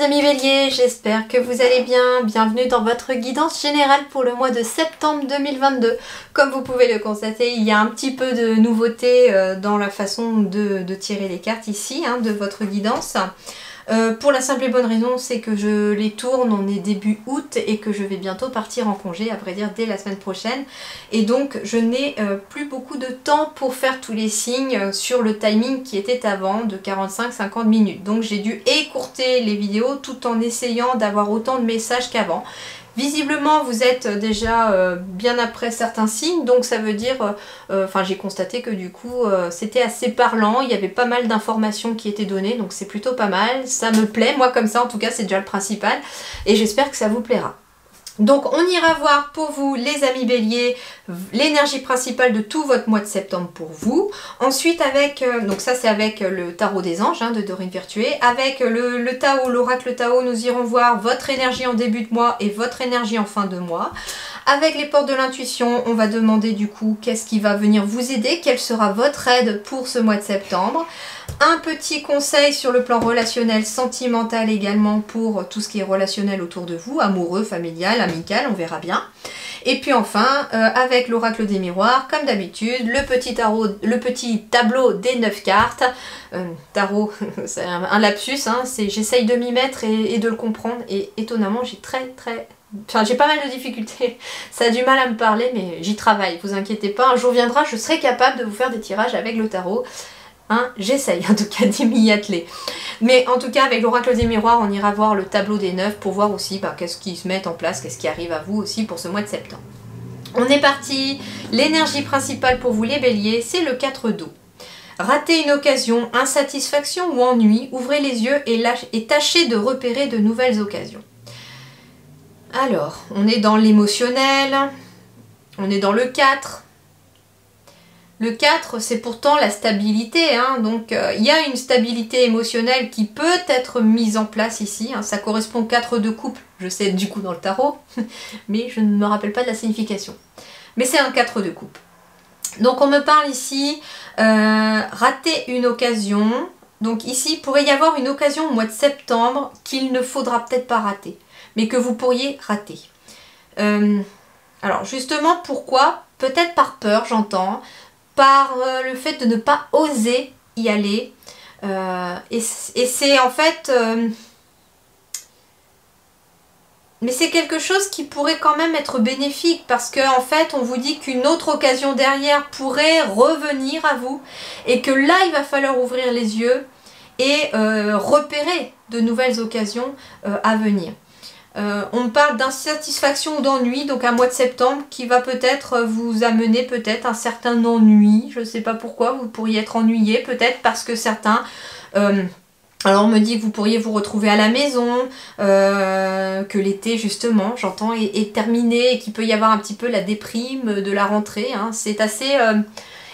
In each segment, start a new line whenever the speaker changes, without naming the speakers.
amis Bélier, j'espère que vous allez bien. Bienvenue dans votre guidance générale pour le mois de septembre 2022. Comme vous pouvez le constater, il y a un petit peu de nouveauté dans la façon de tirer les cartes ici, de votre guidance. Pour la simple et bonne raison, c'est que je les tourne, on est début août et que je vais bientôt partir en congé, à vrai dire dès la semaine prochaine. Et donc je n'ai plus beaucoup de temps pour faire tous les signes sur le timing qui était avant de 45-50 minutes. Donc j'ai dû écourter les vidéos tout en essayant d'avoir autant de messages qu'avant. Visiblement vous êtes déjà bien après certains signes, donc ça veut dire, j'ai constaté que du coup c'était assez parlant, il y avait pas mal d'informations qui étaient données, donc c'est plutôt pas mal, ça me plaît, moi comme ça en tout cas c'est déjà le principal, et j'espère que ça vous plaira. Donc on ira voir pour vous les amis Bélier l'énergie principale de tout votre mois de septembre pour vous. Ensuite avec, donc ça c'est avec le tarot des anges de Dorine Virtué. Avec le Tao, l'oracle Tao, nous irons voir votre énergie en début de mois et votre énergie en fin de mois. Avec les portes de l'intuition, on va demander du coup qu'est-ce qui va venir vous aider, quelle sera votre aide pour ce mois de septembre. Un petit conseil sur le plan relationnel, sentimental également pour tout ce qui est relationnel autour de vous, amoureux, familial, amical, on verra bien. Et puis enfin, avec l'oracle des miroirs, comme d'habitude, le petit tableau des 9 cartes. Tarot, c'est un lapsus, j'essaye de m'y mettre et de le comprendre. Et étonnamment, j'ai j'ai pas mal de difficultés, ça a du mal à me parler, mais j'y travaille, vous inquiétez pas, un jour viendra, je serai capable de vous faire des tirages avec le tarot. J'essaye en tout cas d'y m'y atteler. Mais en tout cas, avec l'oracle des miroirs, on ira voir le tableau des 9 pour voir aussi qu'est-ce qui se met en place, qu'est-ce qui arrive à vous aussi pour ce mois de septembre. On est parti, l'énergie principale pour vous les béliers, c'est le 4 d'eau. Ratez une occasion, insatisfaction ou ennui, ouvrez les yeux et tâchez de repérer de nouvelles occasions. Alors, on est dans l'émotionnel, on est dans le 4. Le 4, c'est pourtant la stabilité, donc il y a une stabilité émotionnelle qui peut être mise en place ici. Ça correspond au 4 de coupe, je sais du coup dans le tarot, mais je ne me rappelle pas de la signification. Mais c'est un 4 de coupe. Donc on me parle ici, rater une occasion. Donc ici, il pourrait y avoir une occasion au mois de septembre qu'il ne faudra peut-être pas rater, mais que vous pourriez rater. Alors justement, pourquoi? Peut-être par peur, j'entends, par le fait de ne pas oser y aller. Et c'est en fait... mais c'est quelque chose qui pourrait quand même être bénéfique parce qu'en fait, on vous dit qu'une autre occasion derrière pourrait revenir à vous et que là, il va falloir ouvrir les yeux et repérer de nouvelles occasions à venir. On parle d'insatisfaction ou d'ennui, donc un mois de septembre qui va peut-être vous amener peut-être un certain ennui. Je ne sais pas pourquoi, vous pourriez être ennuyé, peut-être parce que certains... alors on me dit que vous pourriez vous retrouver à la maison, que l'été justement, j'entends, est terminé et qu'il peut y avoir un petit peu la déprime de la rentrée. C'est assez...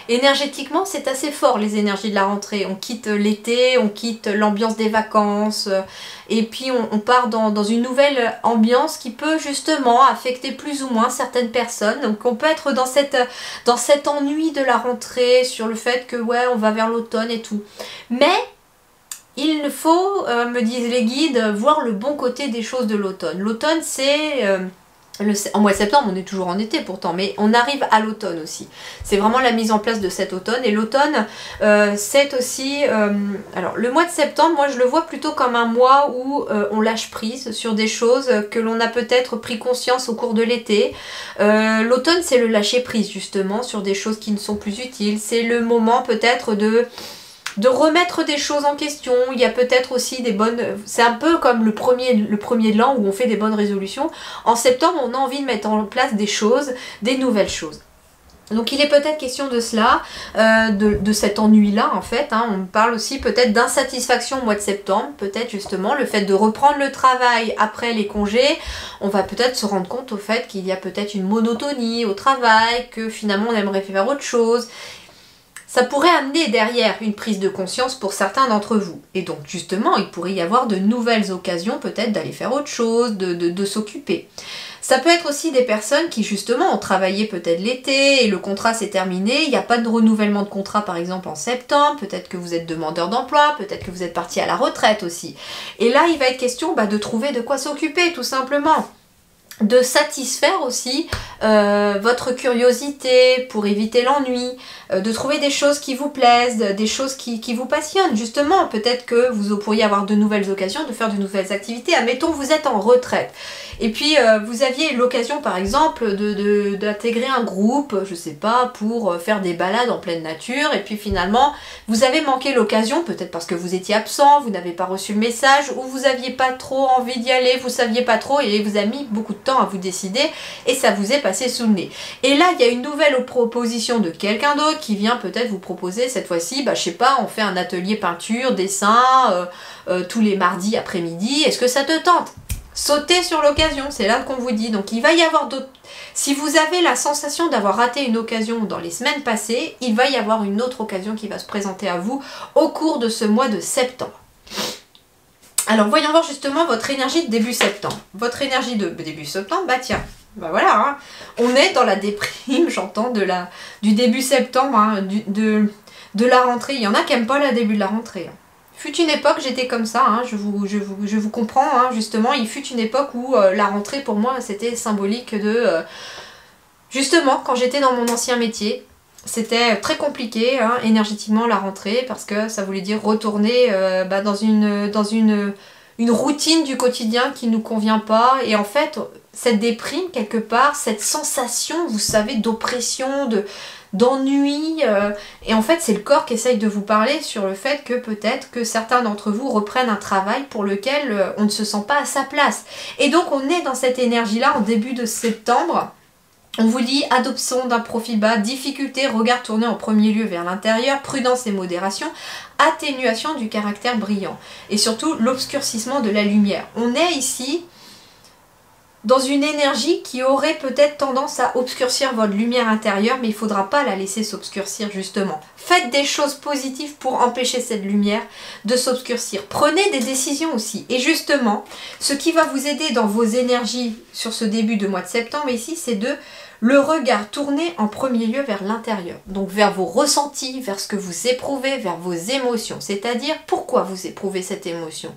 énergétiquement, c'est assez fort les énergies de la rentrée. On quitte l'été, on quitte l'ambiance des vacances et puis on part dans une nouvelle ambiance qui peut justement affecter plus ou moins certaines personnes. Donc on peut être dans cet ennui de la rentrée sur le fait que ouais, on va vers l'automne et tout. Mais il faut, me disent les guides, voir le bon côté des choses de l'automne. L'automne c'est... en mois de septembre, on est toujours en été pourtant, mais on arrive à l'automne aussi. C'est vraiment la mise en place de cet automne. Et l'automne, c'est aussi... alors, le mois de septembre, moi, je le vois plutôt comme un mois où on lâche prise sur des choses que l'on a peut-être pris conscience au cours de l'été. L'automne, c'est le lâcher prise, justement, sur des choses qui ne sont plus utiles. C'est le moment, peut-être, de remettre des choses en question. Il y a peut-être aussi des bonnes... C'est un peu comme le premier de l'an où on fait des bonnes résolutions. En septembre, on a envie de mettre en place des choses, des nouvelles choses. Donc il est peut-être question de cela, de cet ennui-là en fait. On parle aussi peut-être d'insatisfaction au mois de septembre. Peut-être justement le fait de reprendre le travail après les congés. On va peut-être se rendre compte au fait qu'il y a peut-être une monotonie au travail, que finalement on aimerait faire autre chose. Ça pourrait amener derrière une prise de conscience pour certains d'entre vous. Et donc justement, il pourrait y avoir de nouvelles occasions peut-être d'aller faire autre chose, de s'occuper. Ça peut être aussi des personnes qui justement ont travaillé peut-être l'été et le contrat s'est terminé, il n'y a pas de renouvellement de contrat par exemple en septembre, peut-être que vous êtes demandeur d'emploi, peut-être que vous êtes parti à la retraite aussi. Et là il va être question de trouver de quoi s'occuper tout simplement. De satisfaire aussi votre curiosité pour éviter l'ennui, de trouver des choses qui vous plaisent, des choses qui vous passionnent. Justement, peut-être que vous pourriez avoir de nouvelles occasions de faire de nouvelles activités. Admettons, vous êtes en retraite. Et puis, vous aviez l'occasion, par exemple, d'intégrer un groupe, je sais pas, pour faire des balades en pleine nature. Et puis finalement, vous avez manqué l'occasion, peut-être parce que vous étiez absent, vous n'avez pas reçu le message, ou vous n'aviez pas trop envie d'y aller, vous saviez pas trop, et vous avez mis beaucoup de temps à vous décider et ça vous est passé sous le nez. Et là, il y a une nouvelle proposition de quelqu'un d'autre qui vient peut-être vous proposer cette fois-ci, je sais pas, on fait un atelier peinture, dessin, tous les mardis après-midi, est-ce que ça te tente? Sautez sur l'occasion, c'est là qu'on vous dit. Donc il va y avoir d'autres... Si vous avez la sensation d'avoir raté une occasion dans les semaines passées, il va y avoir une autre occasion qui va se présenter à vous au cours de ce mois de septembre. Alors, voyons voir justement votre énergie de début septembre. Votre énergie de début septembre, tiens, voilà, hein. On est dans la déprime, j'entends, du début septembre, hein, de la rentrée. Il y en a qui n'aiment pas le début de la rentrée. Hein. Fut une époque, j'étais comme ça, hein, je vous comprends, hein, justement, il fut une époque où la rentrée, pour moi, c'était symbolique de... justement, quand j'étais dans mon ancien métier, c'était très compliqué, hein, énergétiquement, la rentrée, parce que ça voulait dire retourner dans une routine du quotidien qui ne nous convient pas. Et en fait, cette déprime, quelque part, cette sensation, vous savez, d'oppression, d'ennui, et en fait, c'est le corps qui essaye de vous parler sur le fait que peut-être que certains d'entre vous reprennent un travail pour lequel on ne se sent pas à sa place. Et donc, on est dans cette énergie-là en début de septembre. On vous dit adoption d'un profil bas, difficulté, regard tourné en premier lieu vers l'intérieur, prudence et modération, atténuation du caractère brillant et surtout l'obscurcissement de la lumière. On est ici dans une énergie qui aurait peut-être tendance à obscurcir votre lumière intérieure, mais il ne faudra pas la laisser s'obscurcir justement. Faites des choses positives pour empêcher cette lumière de s'obscurcir. Prenez des décisions aussi. Et justement, ce qui va vous aider dans vos énergies sur ce début de mois de septembre ici, c'est le regard tourné en premier lieu vers l'intérieur. Donc vers vos ressentis, vers ce que vous éprouvez, vers vos émotions. C'est-à-dire pourquoi vous éprouvez cette émotion.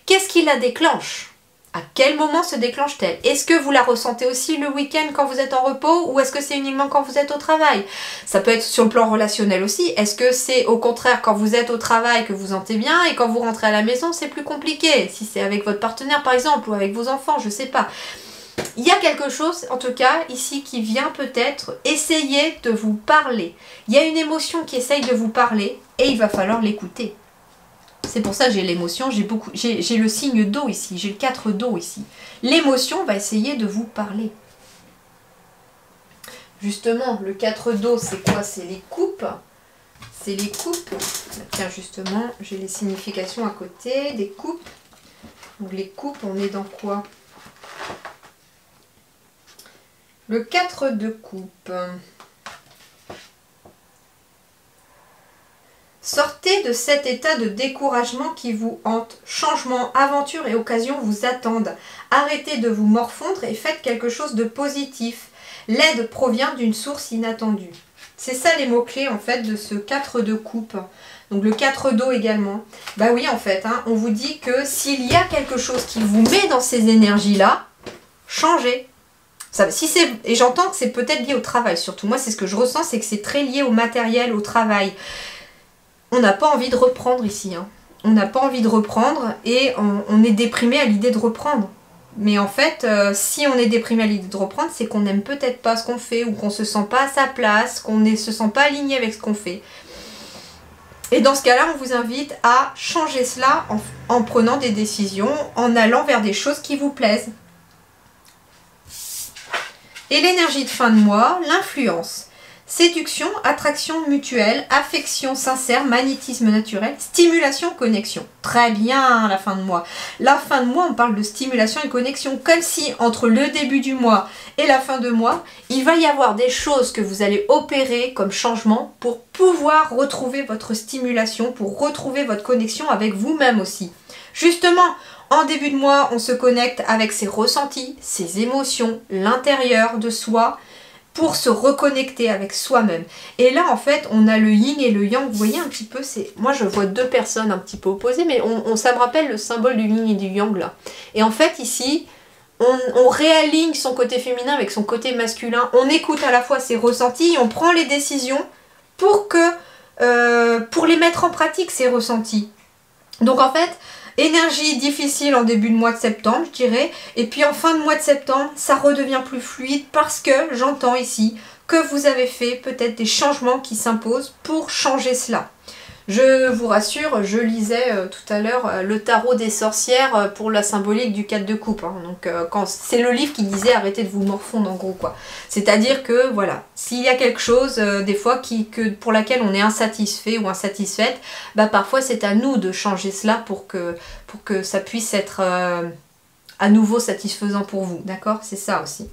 Qu'est-ce qui la déclenche ? À quel moment se déclenche-t-elle? Est-ce que vous la ressentez aussi le week-end quand vous êtes en repos ou est-ce que c'est uniquement quand vous êtes au travail? Ça peut être sur le plan relationnel aussi. Est-ce que c'est au contraire quand vous êtes au travail que vous sentez bien et quand vous rentrez à la maison c'est plus compliqué? Si c'est avec votre partenaire par exemple ou avec vos enfants, je sais pas. Il y a quelque chose en tout cas ici qui vient peut-être essayer de vous parler. Il y a une émotion qui essaye de vous parler et il va falloir l'écouter. C'est pour ça que j'ai l'émotion, j'ai le signe d'eau ici, j'ai le 4 d'eau ici. L'émotion va essayer de vous parler. Justement, le 4 d'eau, c'est quoi? C'est les coupes. C'est les coupes. Tiens, justement, j'ai les significations à côté des coupes. Donc les coupes, on est dans quoi? Le 4 de coupe. Sortez de cet état de découragement qui vous hante. Changement, aventure et occasion vous attendent. Arrêtez de vous morfondre et faites quelque chose de positif. L'aide provient d'une source inattendue. C'est ça les mots-clés en fait de ce 4 de coupe. Donc le 4 d'eau également. Bah oui en fait, hein, on vous dit que s'il y a quelque chose qui vous met dans ces énergies-là, changez. Ça, et j'entends que c'est peut-être lié au travail surtout. Moi c'est ce que je ressens, c'est que c'est très lié au matériel, au travail. On n'a pas envie de reprendre ici. Hein. On n'a pas envie de reprendre et on est déprimé à l'idée de reprendre. Mais en fait, si on est déprimé à l'idée de reprendre, c'est qu'on n'aime peut-être pas ce qu'on fait ou qu'on ne se sent pas à sa place, qu'on ne se sent pas aligné avec ce qu'on fait. Et dans ce cas-là, on vous invite à changer cela en prenant des décisions, en allant vers des choses qui vous plaisent. Et l'énergie de fin de mois, l'influence. Séduction, attraction mutuelle, affection sincère, magnétisme naturel, stimulation, connexion. Très bien la fin de mois. La fin de mois, on parle de stimulation et connexion. Comme si entre le début du mois et la fin de mois, il va y avoir des choses que vous allez opérer comme changement pour pouvoir retrouver votre stimulation, pour retrouver votre connexion avec vous-même aussi. Justement, En début de mois, on se connecte avec ses ressentis, ses émotions, l'intérieur de soi, pour se reconnecter avec soi-même. Et là, en fait, on a le yin et le yang. Vous voyez un petit peu, moi je vois deux personnes un petit peu opposées, mais ça me rappelle le symbole du yin et du yang là. Et en fait, ici, on réaligne son côté féminin avec son côté masculin. On écoute à la fois ses ressentis, on prend les décisions pour les mettre en pratique, ces ressentis. Donc en fait, énergie difficile en début de mois de septembre, je dirais. Et puis en fin de mois de septembre, ça redevient plus fluide parce que j'entends ici que vous avez fait peut-être des changements qui s'imposent pour changer cela. Je vous rassure, je lisais tout à l'heure le tarot des sorcières pour la symbolique du 4 de coupe. Hein. Donc c'est le livre qui disait arrêtez de vous morfondre en gros quoi. C'est-à-dire que voilà, s'il y a quelque chose des fois pour laquelle on est insatisfait ou insatisfaite, bah parfois c'est à nous de changer cela pour que ça puisse être à nouveau satisfaisant pour vous. D'accord? C'est ça aussi.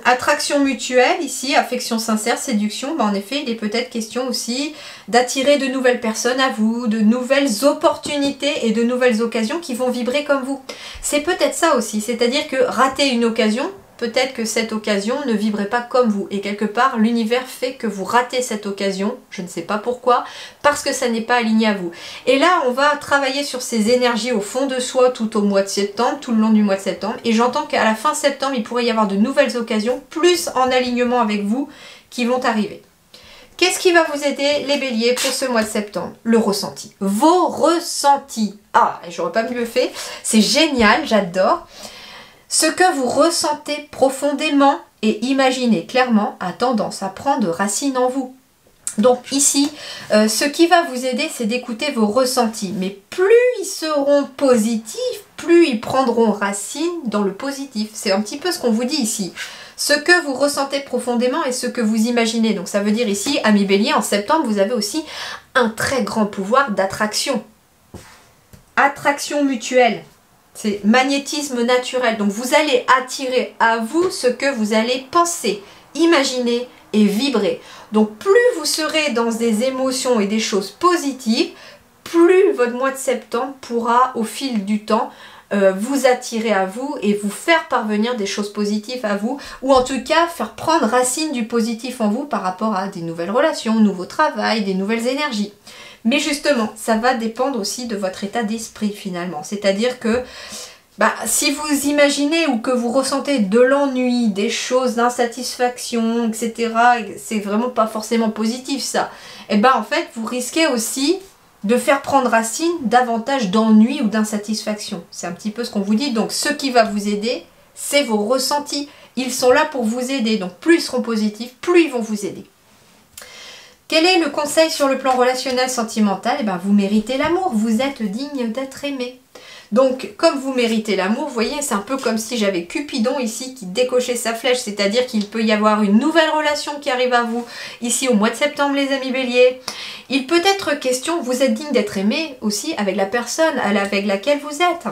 Attraction mutuelle, ici, affection sincère, séduction, en effet, il est peut-être question aussi d'attirer de nouvelles personnes à vous, de nouvelles opportunités et de nouvelles occasions qui vont vibrer comme vous. C'est peut-être ça aussi, c'est-à-dire que rater une occasion, peut-être que cette occasion ne vibrait pas comme vous. Et quelque part, l'univers fait que vous ratez cette occasion, je ne sais pas pourquoi, parce que ça n'est pas aligné à vous. Et là, on va travailler sur ces énergies au fond de soi tout au mois de septembre, tout le long du mois de septembre. Et j'entends qu'à la fin septembre, il pourrait y avoir de nouvelles occasions, plus en alignement avec vous, qui vont arriver. Qu'est-ce qui va vous aider, les béliers, pour ce mois de septembre? Le ressenti. Vos ressentis. Ah, j'aurais pas mieux fait. C'est génial, j'adore. Ce que vous ressentez profondément et imaginez clairement a tendance à prendre racine en vous. Donc ici, ce qui va vous aider, c'est d'écouter vos ressentis. Mais plus ils seront positifs, plus ils prendront racine dans le positif. C'est un petit peu ce qu'on vous dit ici. Ce que vous ressentez profondément et ce que vous imaginez. Donc ça veut dire ici, amis béliers, en septembre, vous avez aussi un très grand pouvoir d'attraction. Attraction mutuelle. C'est magnétisme naturel. Donc vous allez attirer à vous ce que vous allez penser, imaginer et vibrer. Donc plus vous serez dans des émotions et des choses positives, plus votre mois de septembre pourra au fil du temps vous attirer à vous et vous faire parvenir des choses positives à vous, ou en tout cas faire prendre racine du positif en vous par rapport à des nouvelles relations, nouveau travail, des nouvelles énergies. Mais justement, ça va dépendre aussi de votre état d'esprit finalement. C'est-à-dire que si vous imaginez ou que vous ressentez de l'ennui, des choses d'insatisfaction, etc., c'est vraiment pas forcément positif ça. Et en fait, vous risquez aussi de faire prendre racine davantage d'ennui ou d'insatisfaction. C'est un petit peu ce qu'on vous dit. Donc ce qui va vous aider, c'est vos ressentis. Ils sont là pour vous aider. Donc plus ils seront positifs, plus ils vont vous aider. Quel est le conseil sur le plan relationnel sentimental? Vous méritez l'amour, vous êtes digne d'être aimé. Donc, comme vous méritez l'amour, vous voyez, c'est un peu comme si j'avais Cupidon ici qui décochait sa flèche, c'est-à-dire qu'il peut y avoir une nouvelle relation qui arrive à vous ici au mois de septembre, les amis béliers. Il peut être question, vous êtes digne d'être aimé aussi avec la personne avec laquelle vous êtes.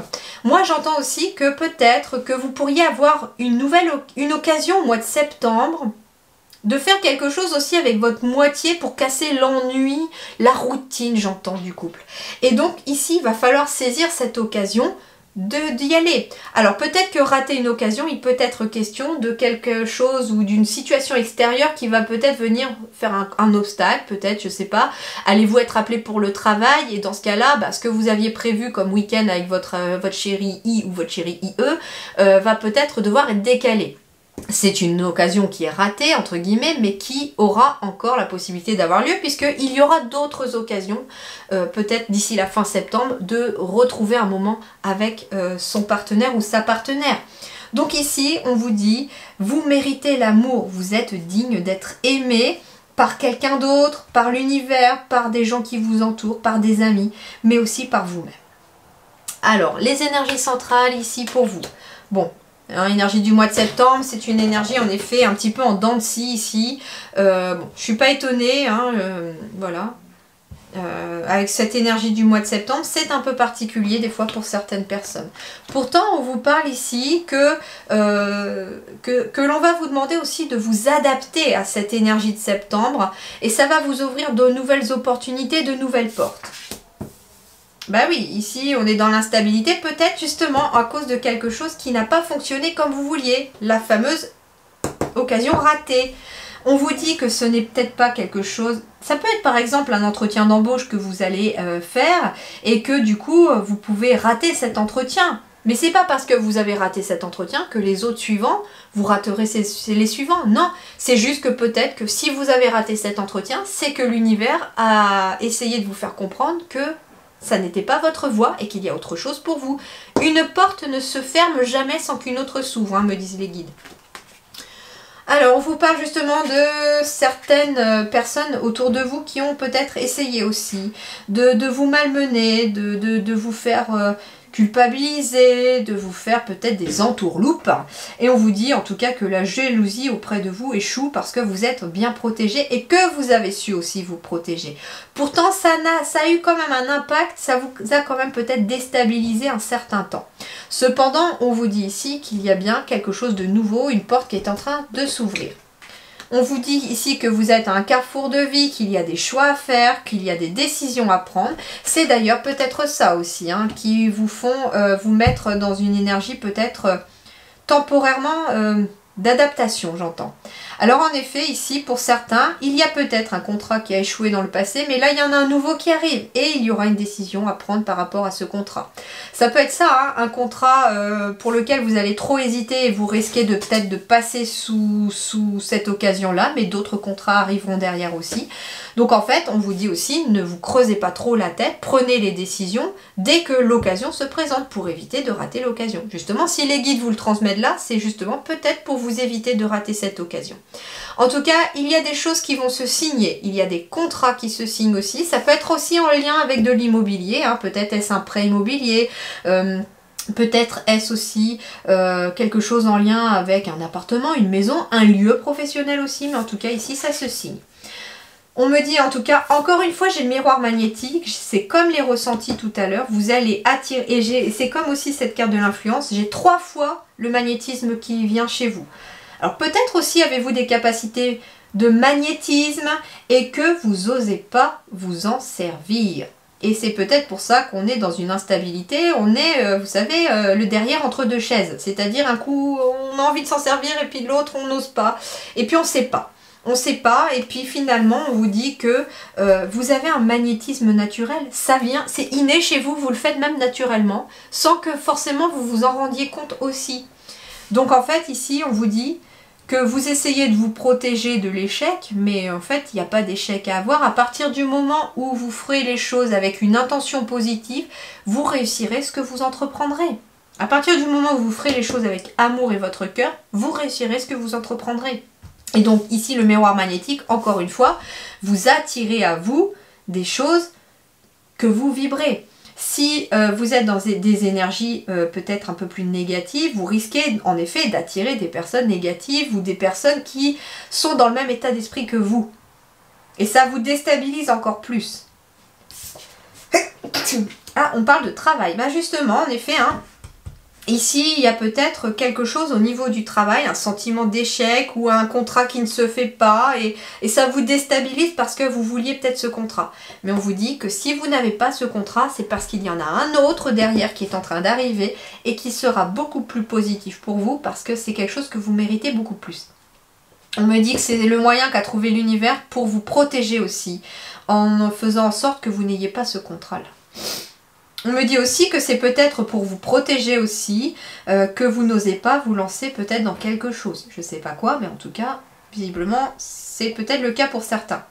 Moi, j'entends aussi que peut-être que vous pourriez avoir une occasion au mois de septembre de faire quelque chose aussi avec votre moitié pour casser l'ennui, la routine, j'entends, du couple. Et donc ici, il va falloir saisir cette occasion d'y aller. Alors peut-être que rater une occasion, il peut être question de quelque chose ou d'une situation extérieure qui va peut-être venir faire un obstacle, peut-être, je sais pas. Allez-vous être appelé pour le travail et dans ce cas-là, ce que vous aviez prévu comme week-end avec votre chéri I ou votre chéri IE va peut-être devoir être décalé. C'est une occasion qui est ratée, entre guillemets, mais qui aura encore la possibilité d'avoir lieu, puisqu'il y aura d'autres occasions, peut-être d'ici la fin septembre, de retrouver un moment avec son partenaire ou sa partenaire. Donc ici, on vous dit, vous méritez l'amour, vous êtes digne d'être aimé par quelqu'un d'autre, par l'univers, par des gens qui vous entourent, par des amis, mais aussi par vous-même. Alors, les énergies centrales ici pour vous. Bon. Énergie du mois de septembre, c'est une énergie en effet un petit peu en dents de scie ici. Je suis pas étonnée, voilà. Avec cette énergie du mois de septembre, c'est un peu particulier des fois pour certaines personnes. Pourtant, on vous parle ici que l'on va vous demander aussi de vous adapter à cette énergie de septembre et ça va vous ouvrir de nouvelles opportunités, de nouvelles portes. Bah oui, ici on est dans l'instabilité, peut-être justement à cause de quelque chose qui n'a pas fonctionné comme vous vouliez. La fameuse occasion ratée. On vous dit que ce n'est peut-être pas quelque chose... Ça peut être par exemple un entretien d'embauche que vous allez faire et que du coup vous pouvez rater cet entretien. Mais c'est pas parce que vous avez raté cet entretien que les autres suivants, vous raterez les suivants. Non, c'est juste que peut-être que si vous avez raté cet entretien, c'est que l'univers a essayé de vous faire comprendre que ça n'était pas votre voie et qu'il y a autre chose pour vous. Une porte ne se ferme jamais sans qu'une autre s'ouvre, hein, me disent les guides. Alors, on vous parle justement de certaines personnes autour de vous qui ont peut-être essayé aussi de vous malmener, de vous faire culpabiliser, de vous faire peut-être des entourloupes. Et on vous dit en tout cas que la jalousie auprès de vous échoue parce que vous êtes bien protégé et que vous avez su aussi vous protéger. Pourtant, ça a eu quand même un impact, ça vous a quand même peut-être déstabilisé un certain temps. Cependant, on vous dit ici qu'il y a bien quelque chose de nouveau, une porte qui est en train de s'ouvrir. On vous dit ici que vous êtes à un carrefour de vie, qu'il y a des choix à faire, qu'il y a des décisions à prendre. C'est d'ailleurs peut-être ça aussi, hein, qui vous font vous mettre dans une énergie peut-être temporairement d'adaptation, j'entends. Alors en effet, ici, pour certains, il y a peut-être un contrat qui a échoué dans le passé, mais là, il y en a un nouveau qui arrive et il y aura une décision à prendre par rapport à ce contrat. Ça peut être ça, hein, un contrat pour lequel vous allez trop hésiter et vous risquez de peut-être de passer sous cette occasion-là, mais d'autres contrats arriveront derrière aussi. Donc en fait, on vous dit aussi, ne vous creusez pas trop la tête, prenez les décisions dès que l'occasion se présente pour éviter de rater l'occasion. Justement, si les guides vous le transmettent là, c'est justement peut-être pour vous éviter de rater cette occasion. En tout cas, il y a des choses qui vont se signer, il y a des contrats qui se signent aussi, ça peut être aussi en lien avec de l'immobilier, hein. Peut-être est-ce un prêt immobilier, peut-être est-ce aussi quelque chose en lien avec un appartement, une maison, un lieu professionnel aussi, mais en tout cas ici ça se signe. On me dit en tout cas, encore une fois j'ai le miroir magnétique, c'est comme les ressentis tout à l'heure, vous allez attirer, et c'est comme aussi cette carte de l'influence, j'ai 3 fois le magnétisme qui vient chez vous. Alors peut-être aussi avez-vous des capacités de magnétisme et que vous n'osez pas vous en servir. Et c'est peut-être pour ça qu'on est dans une instabilité, on est, vous savez, le derrière entre deux chaises. C'est-à-dire un coup on a envie de s'en servir et puis l'autre on n'ose pas. Et puis on ne sait pas. On ne sait pas et puis finalement on vous dit que vous avez un magnétisme naturel. Ça vient, c'est inné chez vous, vous le faites même naturellement sans que forcément vous vous en rendiez compte aussi. Donc en fait ici on vous dit que vous essayez de vous protéger de l'échec, mais en fait il n'y a pas d'échec à avoir. À partir du moment où vous ferez les choses avec une intention positive, vous réussirez ce que vous entreprendrez. À partir du moment où vous ferez les choses avec amour et votre cœur, vous réussirez ce que vous entreprendrez. Et donc ici le miroir magnétique, encore une fois, vous attirez à vous des choses que vous vibrez. Si vous êtes dans des énergies peut-être un peu plus négatives, vous risquez en effet d'attirer des personnes négatives ou des personnes qui sont dans le même état d'esprit que vous. Et ça vous déstabilise encore plus. Ah, on parle de travail. Bah justement, en effet, hein, ici, il y a peut-être quelque chose au niveau du travail, un sentiment d'échec ou un contrat qui ne se fait pas et ça vous déstabilise parce que vous vouliez peut-être ce contrat. Mais on vous dit que si vous n'avez pas ce contrat, c'est parce qu'il y en a un autre derrière qui est en train d'arriver et qui sera beaucoup plus positif pour vous parce que c'est quelque chose que vous méritez beaucoup plus. On me dit que c'est le moyen qu'a trouvé l'univers pour vous protéger aussi, en faisant en sorte que vous n'ayez pas ce contrat-là. On me dit aussi que c'est peut-être pour vous protéger aussi, que vous n'osez pas vous lancer peut-être dans quelque chose. Je ne sais pas quoi, mais en tout cas, visiblement, c'est peut-être le cas pour certains.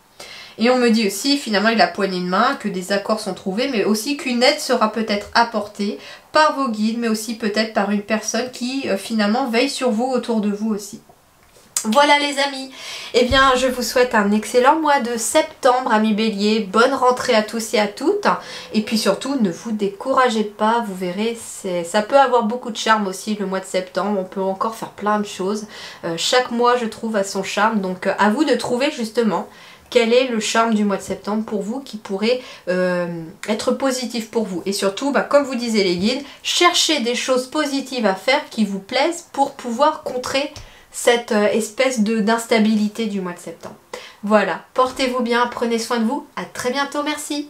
Et on me dit aussi, finalement, avec la poignée de main, que des accords sont trouvés, mais aussi qu'une aide sera peut-être apportée par vos guides, mais aussi peut-être par une personne qui, finalement, veille sur vous, autour de vous aussi. Voilà les amis, eh bien je vous souhaite un excellent mois de septembre, amis Bélier, bonne rentrée à tous et à toutes, et puis surtout ne vous découragez pas, vous verrez, ça peut avoir beaucoup de charme aussi le mois de septembre, on peut encore faire plein de choses, chaque mois je trouve a son charme, donc à vous de trouver justement quel est le charme du mois de septembre pour vous qui pourrait être positif pour vous, et surtout comme vous disiez les guides, cherchez des choses positives à faire qui vous plaisent pour pouvoir contrer cette espèce d'instabilité du mois de septembre. Voilà, portez-vous bien, prenez soin de vous, à très bientôt, merci.